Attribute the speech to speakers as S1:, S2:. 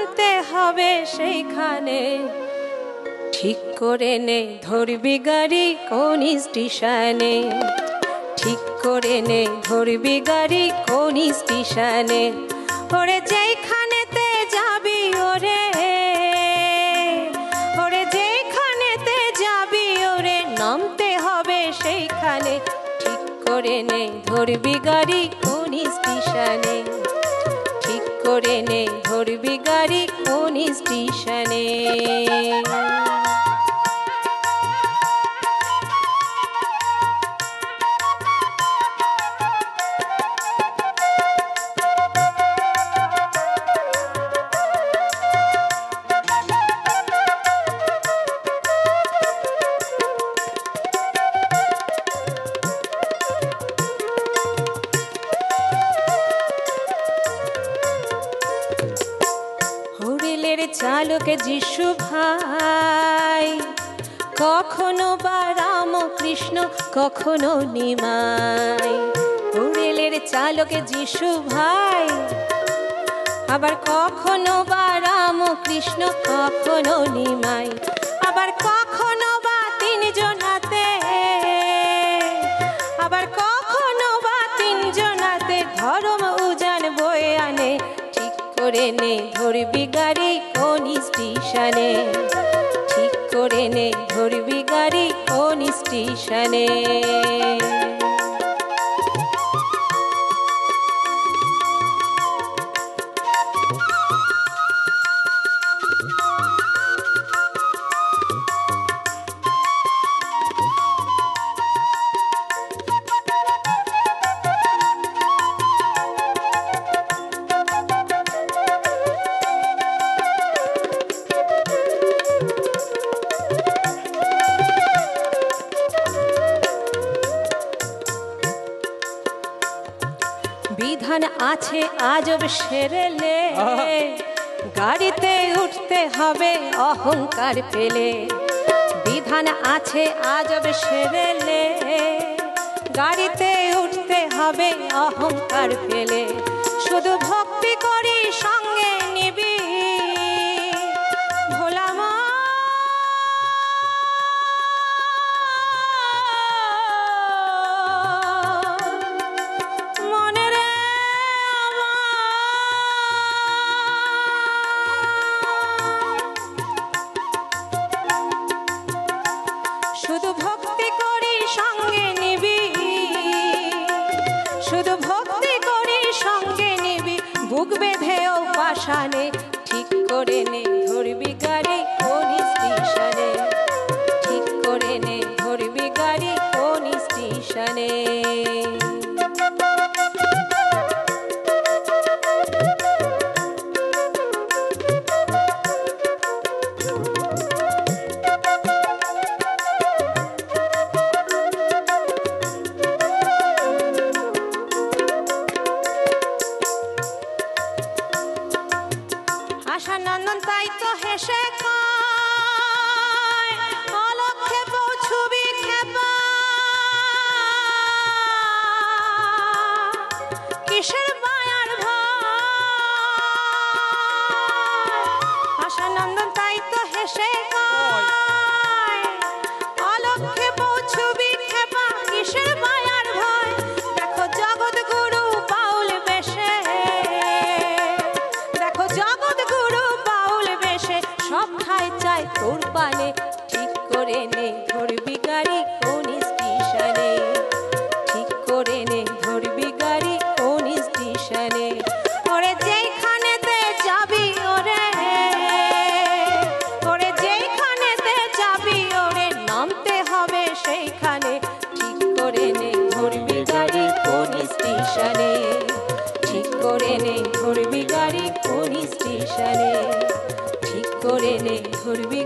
S1: নামতে হবে সেইখানে। ঠিক করে নে ধরবি গাড়ি কোন স্টেশনে, ঠিক করে নে ধরবি গাড়ি কোন স্টেশনে। ওরে যেখানেতে যাবি ওরে, ওরে যেখানেতে যাবি ওরে নামতে হবে সেইখানে। ঠিক করে নে ধরবি গাড়ি কোন স্টেশনে, ঠিক করে নে ধরবি গাড়ি কোন স্টেশনে। চালক যিশু ভাই, কখনো বা রামকৃষ্ণ কখনো নিমাই। রেলের চালক যিশু ভাই, আবার কখনো বা রামকৃষ্ণ কখনো নিমাই। আবার কখনো বা তিনজনাতে, আবার কখনো বা তিনজনাতে ধর্ম উজান বয়ে আনে। ঠিক করে নে ধরবি গাড়ি কোন স্টেশনে, ঠিক করে নে ধরবি গাড়ি কোন স্টেশনে। বিধান আছে আজব সেরেলে, গাড়িতে উঠতে হবে অহংকার পেলে। বিধান আছে আজব সেরেলে, গাড়িতে উঠতে হবে অহংকার পেলে। শুধু ভক্তি করি সঙ্গে নিবি ভোলা মা, শুধু ভক্তি করি সঙ্গে নিবি, শুধু ভক্তি করি সঙ্গে নিবি বুক বেঁধেও পাশানে। ঠিক করে নে ধরবি গাড়ি কোন স্টেশনে, ঠিক করে নে ধরবি গাড়ি কোন স্টেশনে। আশানন্দন তাই তো হেসে কয়, অলক্ষে পৌঁছবি খেপা, কিসের মায়ার ভয়। আশানন্দন তাই তো হেসে কয়, অলক্ষে পৌঁছবি খেপা, কিসের মায়ার ভয়। দেখো জগৎ গুরু বাউল বেশে, দেখো জগৎ গুরু বাউল বেশে সব খাই চাই তোর পানে। ঠিক করে নে ধরবি গাড়ি কোন স্টেশনে, ঠিক করে নে ধরবি গাড়ি কোন স্টেশনে। ওরে যেখানেতে যাবি ওরে, ওরে যেখানেতে যাবি ওরে নামতে হবে সেইখানে। ঠিক করে নে ধরবি গাড়ি কোন স্টেশনে, ঠিক করে নে ধরবি গাড়ি কোন স্টেশনে, ঠিক করে নে ধরবি।